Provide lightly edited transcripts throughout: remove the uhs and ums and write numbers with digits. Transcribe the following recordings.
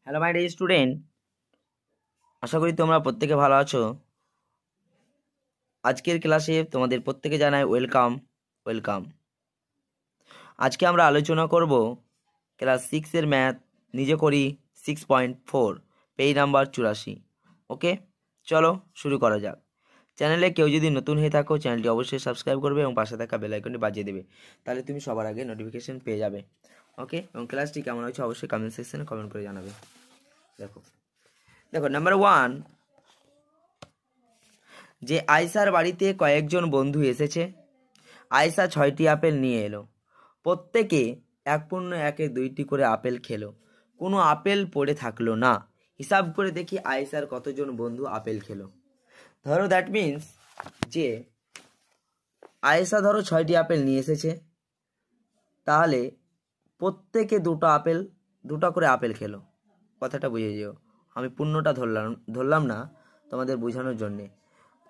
Hello my dear student, আশা করি তোমরা প্রত্যেকে ভালো আছো। আজকের ক্লাসে তোমাদের প্রত্যেকে জানাই ওয়েলকাম। আজকে আমরা আলোচনা করব ক্লাস 6-এর ম্যাথ নিজে করি 6.4 পেজ নাম্বার 84। ওকে, চলো শুরু করা যাক। চ্যানেলে কেউ যদি নতুন হয়ে থাকো চ্যানেলটি অবশ্যই সাবস্ক্রাইব করবে এবং পাশে থাকা বেল আইকনটি বাজিয়ে দেবে, তাহলে তুমি সবার আগে নোটিফিকেশন পেয়ে যাবে। ওকে, এবং ক্লাসটি কেমন হচ্ছে অবশ্যই কমেন্ট সেকশনে কমেন্ট করে জানাবে। দেখো নাম্বার 1, যে আয়সার বাড়িতে কয়েকজন বন্ধু এসেছে। আয়সা 6টি আপেল নিয়ে এলো। প্রত্যেকে 1.1-2টি করে আপেল খেলো। কোনো আপেল পড়ে থাকলো না। হিসাব করে দেখি আয়সার কতজন বন্ধু আপেল খেলো। ধরো দ্যাট মিন্স যে আয়সা ধরো 6টি আপেল নিয়ে এসেছে, তাহলে প্রত্যেকে দুটা করে আপেল খেলো। কথাটা বুঝে যেও, আমি পূর্ণটা ধরলাম না তোমাদের বোঝানোর জন্যে।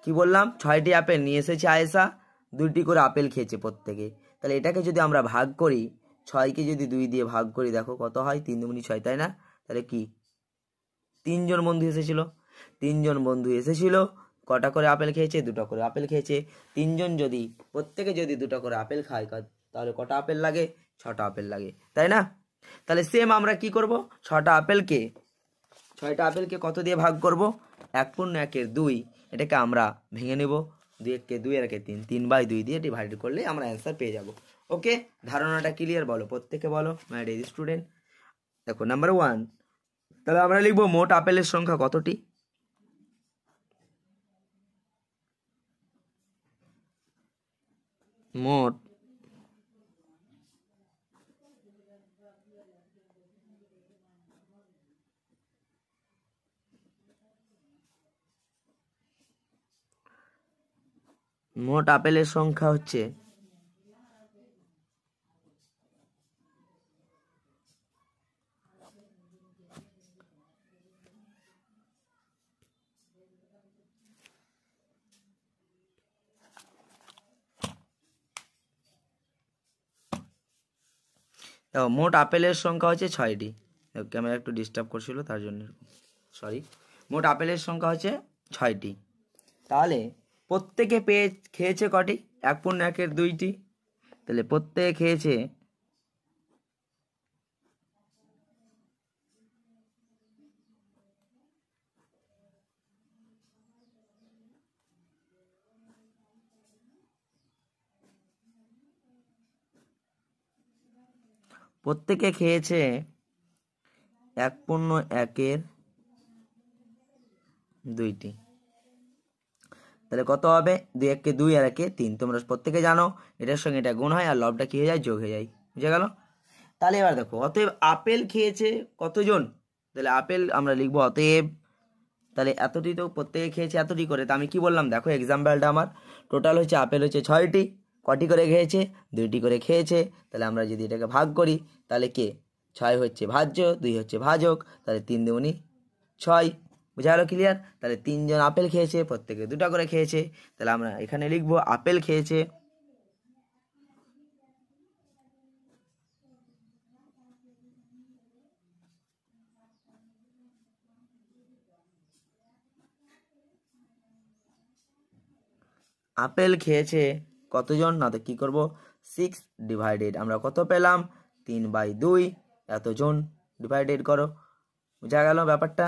কি বললাম, 6টি আপেল নিয়ে এসেছে আয়েশা, 2টি করে আপেল খেয়েছে প্রত্যেকে। তাহলে এটাকে যদি আমরা ভাগ করি, 6কে যদি 2 দিয়ে ভাগ করি, দেখো কত হয়, 3 দুগুণে 6, তাই না? তাহলে কি 3জন বন্ধু এসেছিল। 3জন বন্ধু এসেছিল, কটা করে আপেল খেয়েছে? 2টা করে আপেল খেয়েছে। 3জন যদি প্রত্যেকে যদি 2টা করে আপেল খায়, তাহলে কটা আপেল লাগে? 6টা আপেল লাগে, তাই না? তাহলে সেম আমরা কি করব, 6টা আপেলকে কত দিয়ে ভাগ করব? 1.1-2। এটাকে আমরা ভেঙে নেব, 2-1-2, 2-1-3, 3/2 দিয়ে ডিভাইড করলে আমরা অ্যান্সার পেয়ে যাব। ওকে, ধারণাটা ক্লিয়ার? বলো, প্রত্যেকে বলো মাই ডিয়ার স্টুডেন্ট। দেখো নাম্বার 1, তাহলে আমরা লিখবো মোট আপেলের সংখ্যা কতটি? মোট আপেলের সংখ্যা হচ্ছে দেখো মোট আপেলের সংখ্যা হচ্ছে 6টি। ক্যামেরা একটু ডিস্টার্ব করছিল তার জন্য সরি। মোট আপেলের সংখ্যা হচ্ছে 6টি। তাহলে প্রত্যেকে খেয়েছে কটি? 1.1-2টি। তাহলে প্রত্যেকে খেয়েছে প্রত্যেকে খেয়েছে 1.1-2টি। তাহলে কত হবে? 2-1-2 আর 1-3। তোমরা প্রত্যেকে জানো এটার সঙ্গে এটা গুণ হয় আর লবটা কি হয়ে যায়? যোগ হয়ে যায়। বুঝে গেল? তাহলে এবার দেখো, অতএব আপেল খেয়েছে কতজন? তাহলে আপেল আমরা লিখবো অতএব, তাহলে এতটি তো প্রত্যেকে খেয়েছে এতটি করে। তা আমি কি বললাম, দেখো এক্সাম্পলটা আমার টোটাল হচ্ছে আপেল হচ্ছে 6টি। কটি করে খেয়েছে? 2টি করে খেয়েছে। তাহলে আমরা যদি এটাকে ভাগ করি, তাহলে 6 হচ্ছে ভাজ্য, 2 হচ্ছে ভাজক, তাহলে 3 দুগুণে 6। বুঝা গেল? ক্লিয়ার? তাহলে 3জন আপেল খেয়েছে, প্রত্যেকে 2টা করে খেয়েছে। তাহলে আমরা এখানে লিখবো আপেল খেয়েছে কতজন? না তো কি করব, 6 ডিভাইডেড, আমরা কত পেলাম? 3/2। এতজন ডিভাইডেড করো। বুঝা গেল ব্যাপারটা?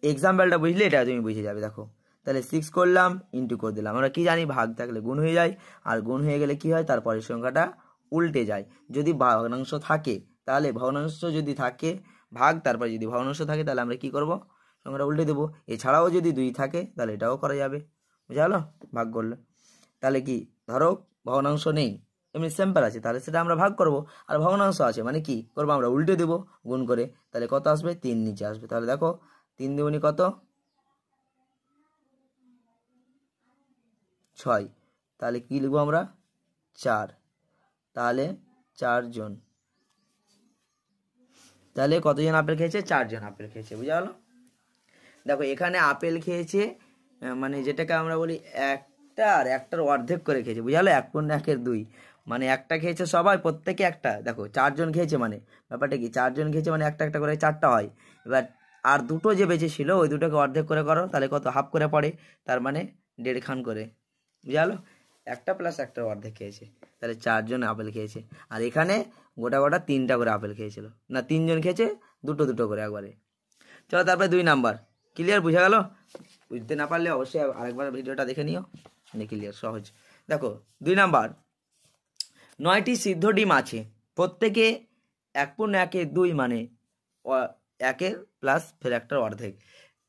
এক্সাম্পলটা বুঝলে এটা তুমি বুঝে যাবে। দেখো তাহলে 6 করলাম, ইন্টু করে দিলাম। আমরা কি জানি, ভাগ থাকলে গুণ হয়ে যায়, আর গুণ হয়ে গেলে কি হয়, তারপরের সংখ্যাটা উল্টে যায়। যদি ভগ্নাংশ থাকে, তাহলে ভগ্নাংশ যদি থাকে ভাগ, তারপরে যদি ভগ্নাংশ থাকে তাহলে আমরা কি করব, সংখ্যাটা উল্টে দেবো। এছাড়াও যদি 2 থাকে তাহলে এটাও করা যাবে। বুঝা গেল? ভাগ করলে তাহলে কি, ধরো ভগ্নাংশ নেই, এমনি সিম্পল আছে, তাহলে সেটা আমরা ভাগ করব। আর ভগ্নাংশ আছে মানে কি করবো, আমরা উল্টে দেবো গুণ করে। তাহলে কত আসবে? 3 নিচে আসবে। তাহলে দেখো 3 দুগুণে কত? 6। তাহলে কি লিখবো আমরা? 4। তাহলে 4 জন। তাহলে কতজন আপেল খেয়েছে? 4 জন আপেল খেয়েছে। বুঝা গেল? দেখো এখানে আপেল খেয়েছে মানে যেটাকে আমরা বলি একটা, আর একটার অর্ধেক করে খেয়েছে। বুঝা গেল? 1.1-2 মানে একটা খেয়েছে সবাই, প্রত্যেকে একটা। দেখো 4 জন খেয়েছে, মানে ব্যাপারটা কি, 4 জন খেয়েছে মানে একটা একটা করে 4টা হয়। এবার আর দুটো যে বেঁচে ছিল ওই দুটোকে অর্ধেক করে করো, তাহলে কত, হাফ করে পড়ে, তার মানে 1.5 খান করে, বুঝা গেলো? একটা প্লাস একটা অর্ধেক খেয়েছে, তাহলে 4 জন আপেল খেয়েছে। আর এখানে গোটা গোটা 3টা করে আপেল খেয়েছিল, না 3 জন খেয়েছে দুটো দুটো করে একবারে। চলো তারপরে 2 নাম্বার। ক্লিয়ার, বুঝা গেল? বুঝতে না পারলে অবশ্যই আরেকবার ভিডিওটা দেখে নিও, মানে ক্লিয়ার, সহজ। দেখো 2 নাম্বার, 9টি সিদ্ধ ডিম আছে, প্রত্যেকে 1/2 মানে 1 প্লাস ফের একটার অর্ধেক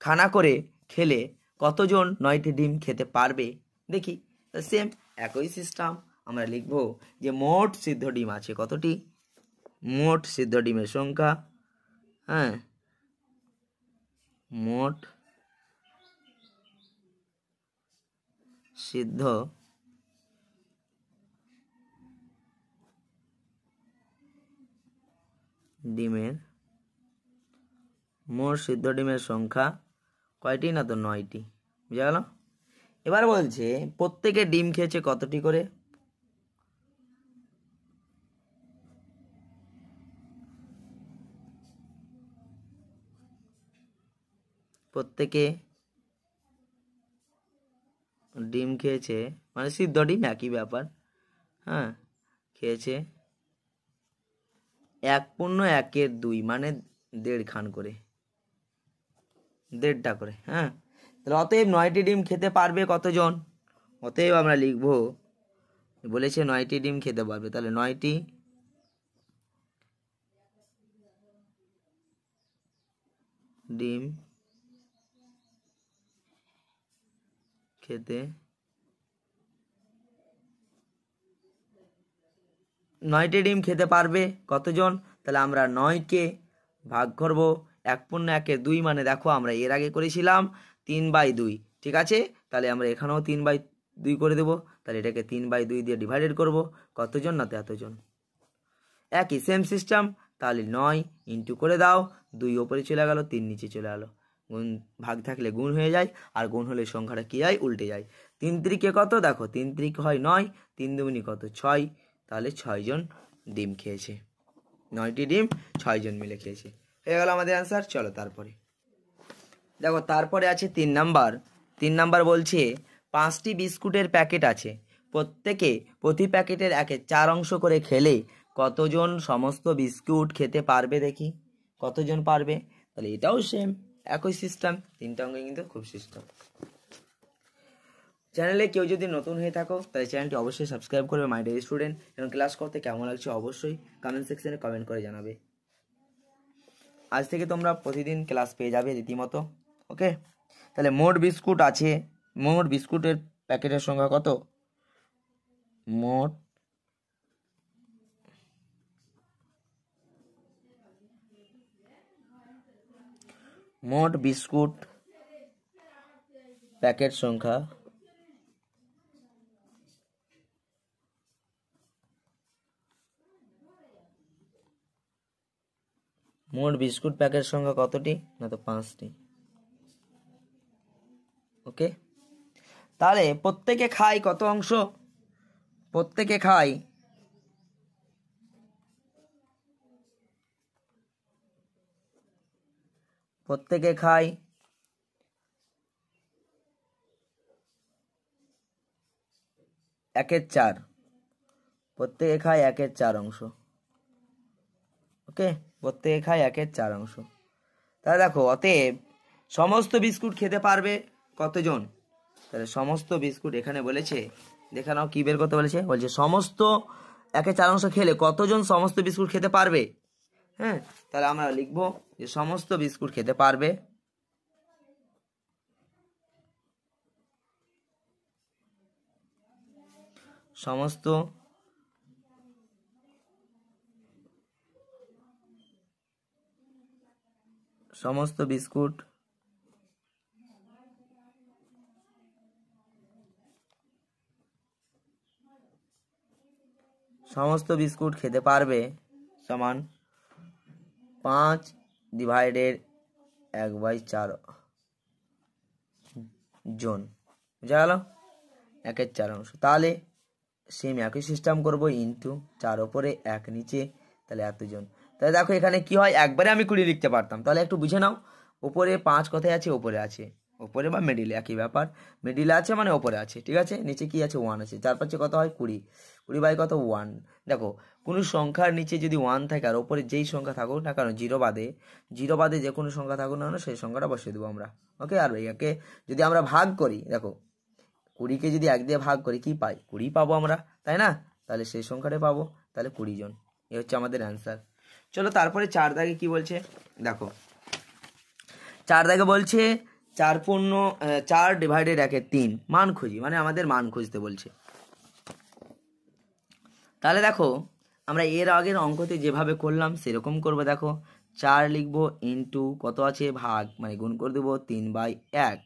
খানা করে খেলে কতজন 9টি ডিম খেতে পারবে দেখি। সেম একই সিস্টেম, আমরা লিখব যে মোট সিদ্ধ ডিম আছে কতটি, মোট সিদ্ধ ডিমের সংখ্যা, হ্যাঁ, মোট সিদ্ধ ডিমের, মোট সিদ্ধ ডিমের সংখ্যা কয়টি, না তো 9টি, বুঝা গেল? এবার বলছে প্রত্যেকে ডিম খেয়েছে কতটি করে, প্রত্যেকে ডিম খেয়েছে, মানে সিদ্ধ ডিম একই ব্যাপার, হ্যাঁ, খেয়েছে 1/2 মানে 1.5 খান করে, 1.5টা করে, হ্যাঁ। তাহলে অতএব 9টি ডিম খেতে পারবে কতজন, অতএব আমরা লিখব, বলেছে 9টি ডিম খেতে পারবে, তাহলে 9টি ডিম খেতে, 9টি ডিম খেতে পারবে কতজন, তাহলে আমরা 9কে ভাগ করব 1/2 মানে দেখো আমরা এর আগে করেছিলাম 3/2, ঠিক আছে? তাহলে আমরা এখানেও 3/2 করে দেবো, তাহলে এটাকে 3/2 দিয়ে ডিভাইডেড করব, কতজন, না তো এতজন, একই সেম সিস্টেম। তাহলে 9 ইন্টু করে দাও, 2 ওপরে চলে গেল, 3 নিচে চলে গেল, গুণ ভাগ থাকলে গুণ হয়ে যায়, আর গুণ হলে সংখ্যাটা কি হয়, উল্টে যায়। 3 3 কত, দেখো 3 3 হয় 9, 3 2 কত 6, তাহলে 6 জন ডিম খেয়েছে, 9টি ডিম 6 জন মিলে খেয়েছে, হয়ে গেল আমাদের অ্যান্সার। চলো তারপরে দেখো, তারপরে আছে 3 নাম্বার। 3 নাম্বার বলছে 5টি বিস্কুটের প্যাকেট আছে, প্রত্যেকে প্রতি প্যাকেটের 1/4 অংশ করে খেলে কতজন সমস্ত বিস্কুট খেতে পারবে দেখি, কতজন পারবে। তাহলে এটাও সেম একই সিস্টেম, 3টা অঙ্ক কিন্তু খুব সিস্টেম। চ্যানেলে কেউ যদি নতুন হয়ে থাকো তাহলে চ্যানেলটি অবশ্যই সাবস্ক্রাইব করবে, মাই ডেইলি স্টুডেন্ট, এবং ক্লাস করতে কেমন লাগছে অবশ্যই কমেন্ট সেকশনে কমেন্ট করে জানাবে। আজ থেকে তোমরা প্রতিদিন ক্লাস পেয়ে যাবে রীতিমতো, ওকে? তাহলে মোট বিস্কুট আছে, মোট বিস্কুটের প্যাকেটের সংখ্যা কত, মোট বিস্কুট প্যাকেট সংখ্যা মোট বিস্কুট প্যাকেট সংখ্যা কতটি, না তো 5টি, ওকে? তাহলে প্রত্যেকে খায় কত অংশ, প্রত্যেকে খায় 1/4, প্রত্যেকে খায় 1/4 অংশ, ওকে? প্রত্যেকে খায় 1/4 অংশ। তাহলে দেখো অতএব সমস্ত বিস্কুট খেতে পারবে কতজন, তাহলে সমস্ত বিস্কুট এখানে বলেছে, দেখে নাও কি বের করতে বলেছে, বলছে সমস্ত 1/4 অংশ খেলে কতজন সমস্ত বিস্কুট খেতে পারবে, হ্যাঁ। তাহলে আমরা লিখবো যে সমস্ত বিস্কুট খেতে পারবে সমস্ত বিস্কুট খেতে পারবে সমান 5/1/4 জন, বুঝা গেল, 1/4 অংশ। তাহলে সেম একই সিস্টেম করব, ইন্টু 4 ওপরে 1 নিচে, তাহলে এতজন। তাহলে দেখো এখানে কি হয়, একবারে আমি 20 লিখতে পারতাম, তাহলে একটু বুঝে নাও। ওপরে 5 কোথায় আছে, ওপরে আছে, ওপরে বা মিডিলে একই ব্যাপার, মিডিলে আছে মানে ওপরে আছে, ঠিক আছে। নিচে কি আছে, 1 আছে, 4 5 কত হয় 20, 20 বাই কত 1। দেখো কোনো সংখ্যার নিচে যদি 1 থাকে আর ওপরে যেই সংখ্যা থাকুক না কারণ জিরো বাদে যে কোনো সংখ্যা থাকুক না কেন সেই সংখ্যাটা বসিয়ে দেবো আমরা, ওকে। আর একে যদি আমরা ভাগ করি, দেখো 20কে যদি 1 দিয়ে ভাগ করি কি পাই, 20 পাবো আমরা, তাই না। তাহলে সেই সংখ্যাটাই পাবো, তাহলে 20 জন, এ হচ্ছে আমাদের অ্যান্সার। চলো তারপরে 4 দাগে কি বলছে, দেখো 4 দাগে বলছে 4 ডিভাইডেড 1/3 মান খুঁজি, মানে আমাদের মান খুঁজতে বলছে। তাহলে দেখো আমরা এর আগের অঙ্কতে যেভাবে করলাম সেরকম করবো। দেখো 4 লিখবো, ইন্টু কত আছে ভাগ, মানে গুণ করে দেবো 3/1,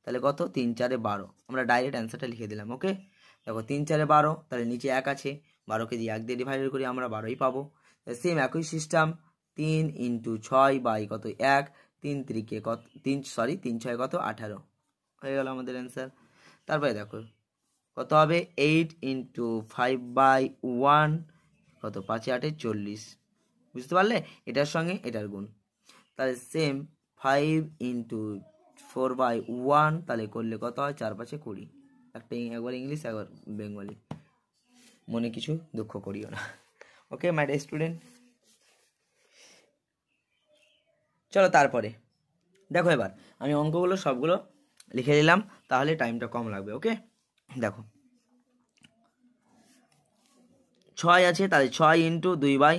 তাহলে কত 3 4 12, আমরা ডাইরেক্ট অ্যান্সারটা লিখে দিলাম, ওকে। দেখো 3 4 12, তাহলে নিচে 1 আছে, 12কে দিয়ে 1 দিয়ে ডিভাইডেড করি আমরা 12ই পাবো। সেম একই সিস্টেম, 3 ইন্টু 6 বাই কত 1, 3 3 কত 3 6 কত 18, হয়ে গেল আমাদের অ্যান্সার। তারপরে দেখো কত হবে 8 ইন্টু 5/1, কত 5 8 40, বুঝতে পারলে, এটার সঙ্গে এটার গুণ। তাহলে সেম 5 ইন্টু 4/1, তাহলে করলে কত হয় 4 5 20, একবার ইংলিশ একবার বেঙ্গলি, মনে কিছু দুঃখ করিও না, ওকে মাই ডিয়ার স্টুডেন্ট। চলো তারপরে দেখো এবার আমি অঙ্কগুলো সবগুলো লিখে নিলাম, তাহলে টাইমটা কম লাগবে, ওকে। দেখো 6 আছে, তাহলে 6 ইন্টু 2/1,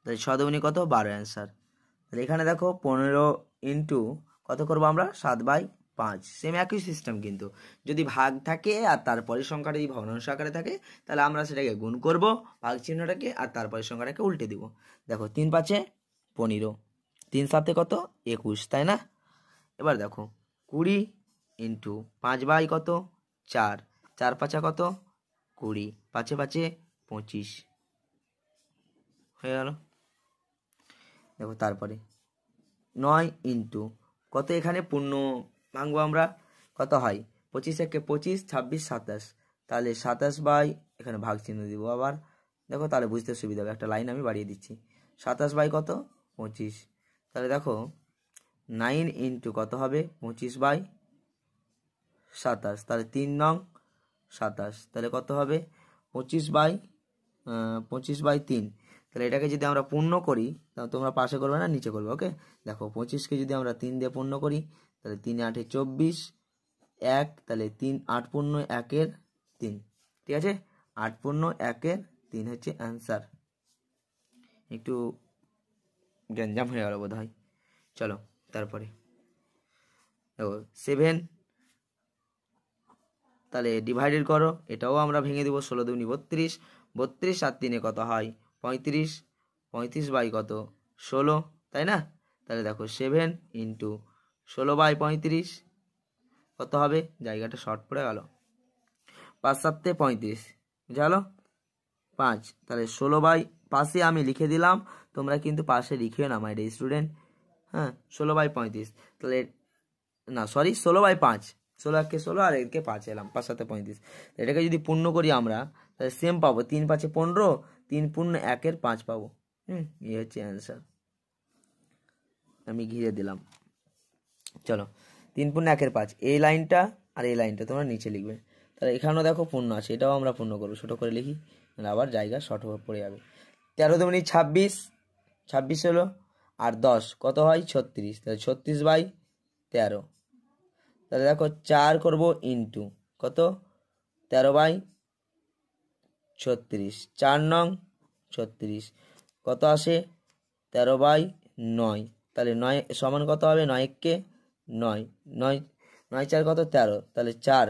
তাহলে 6 দুগুণে কত 12 অ্যান্সার। তাহলে এখানে দেখো 15 ইন্টু কত করবো আমরা 7/5, সেম একই সিস্টেম, কিন্তু যদি ভাগ থাকে আর তারপরে সংখ্যাটা যদি ভগ্নাংশ আকারে থাকে তাহলে আমরা সেটাকে গুণ করব ভাগ চিহ্নটাকে, আর তারপরে সংখ্যাটাকে উল্টে দিব। দেখো 3 5 15, 3 7 কত 21, তাই না। এবার দেখো 20 ইন্টু 5 কত 4, 4 5 কত 20, 5 5 25, হয়ে গেল। দেখো তারপরে 9 ইন্টু কত, এখানে পূর্ণ ভাঙবো আমরা, কত হয় 25 একে 25, 26 27, তাহলে 27 এখানে ভাগ চিহ্ন দিব আবার, দেখো তাহলে বুঝতে সুবিধা হবে, একটা লাইন আমি বাড়িয়ে দিচ্ছি, 27 কত 25, তাহলে দেখো 9 ইন্টু কত হবে 25/27, তাহলে 3 নং 27, তাহলে কত হবে 25/3, তাহলে এটাকে যদি আমরা পূর্ণ করি, তাহলে তোমরা পাশে করবে না নিচে করবে, ওকে। দেখো 25কে যদি আমরা 3 দিয়ে পূর্ণ করি, তাহলে 3 8 24, 1, তাহলে 3 8 পূর্ণ 1 3, ঠিক আছে, 8 পূর্ণ 1 3 হচ্ছে অ্যান্সার। একটু গ্যাঞ্জাম হয়ে গেল বোধ হয়। চলো তারপরে দেখো 7, তাহলে ডিভাইডেড করো, এটাও আমরা ভেঙে দেবো, 16 দুগুণে 32, 32 আর 3 কত হয় 35, 35 বাই কত 16, তাই না। তাহলে দেখো 7 ইন্টু 16/35 কত হবে, জায়গাটা শর্ট পড়ে গেল, 5 7 35, বুঝালো 5, তাহলে 16 পাশে আমি লিখে দিলাম, তোমরা কিন্তু পাশে লিখিও না মাই ডিয়ার স্টুডেন্ট, হ্যাঁ 16/35, তাহলে না সরি 16/5, 16 একে 16 আর একে 5 এলাম, 5 7 35, এটাকে যদি পূর্ণ করি আমরা তাহলে সেম পাবো, 3 5 15, 3 পূর্ণ 1 5 পাবো, এই হচ্ছে অ্যান্সার, আমি ঘিরে দিলাম। চলো 3 পূর্ণ 1 5, এই লাইনটা আর এই লাইনটা তোমরা নিচে লিখবে, তাহলে এখানেও দেখো পূর্ণ আছে, এটাও আমরা পূর্ণ করবো, ছোটো করে লিখি, আবার জায়গা শর্ট পড়ে যাবে। 13 দুগুণে 26, 26 হলো, আর 10 কত হয় 36, তাহলে 36/13, তাহলে দেখো 4 করবো ইন্টু কত 13/36, 4 নং 36, কত আসে 13/9, তাহলে 9 সমান কত হবে 9 কে 9, 9 9 4 কত 13, তাহলে 4,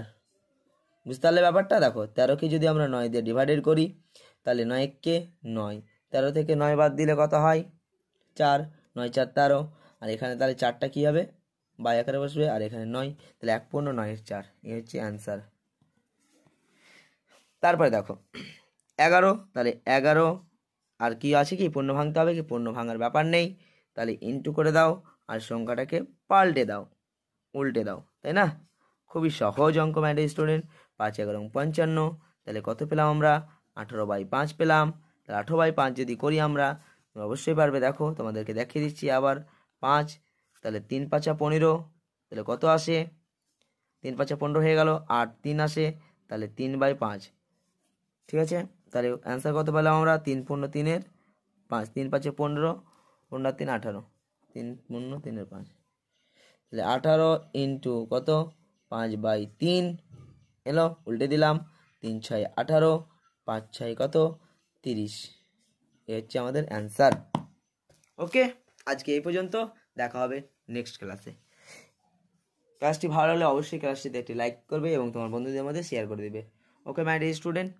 বুঝতে পারলে ব্যাপারটা। দেখো 13কে যদি আমরা 9 দিয়ে ডিভাইডেড করি তাহলে 9 কে 9, 13 থেকে 9 বাদ দিলে কত হয় 4, 9 4 13, আর এখানে তাহলে 4টা কি হবে বাই আকারে বসবে, আর এখানে 9, তাহলে 1 পূর্ণ 9 4, এই হচ্ছে অ্যান্সার। তারপরে দেখো 11, তাহলে 11 আর কি আছে কি পূর্ণ ভাঙতে হবে, কি পূর্ণ ভাঙার ব্যাপার নেই, তাহলে ইন্টু করে দাও আর সংখ্যাটাকে পাল্টে দাও, উল্টে দাও, তাই না। খুবই সহজ অঙ্ক মাই ডিয়ার স্টুডেন্ট, 5 11 55, তাহলে কত পেলাম আমরা? 18/5 পেলাম। তাহলে 18/5 যদি করি আমরা, তোমরা অবশ্যই পারবে। দেখো তোমাদেরকে দেখিয়ে দিচ্ছি আবার। 5, তাহলে 3×5 15, তাহলে কত আসে? 3×5 15 হয়ে গেল। 8 3 আসে, তাহলে 3/5। ঠিক আছে, তাহলে অ্যান্সার কত পেলাম আমরা? 3×3 = 5, 3×5 15, 15 3 18, 3×3 = 5, তাহলে 18 ইন্টু কত? 5/3 এলো, উল্টে দিলাম। 3 6 18, 5 6 কত? 30। এ হচ্ছে আমাদের অ্যান্সার। ওকে, আজকে এই পর্যন্ত, দেখা হবে নেক্সট ক্লাসে। ক্লাসটি ভালো লাগলে অবশ্যই ক্লাসটিতে একটি লাইক করবে এবং তোমার বন্ধুদের মধ্যে শেয়ার করে দিবে। ওকে মাই ডিয়ার স্টুডেন্ট,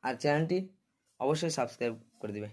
আর চ্যানেলটি অবশ্যই সাবস্ক্রাইব করে দিবে।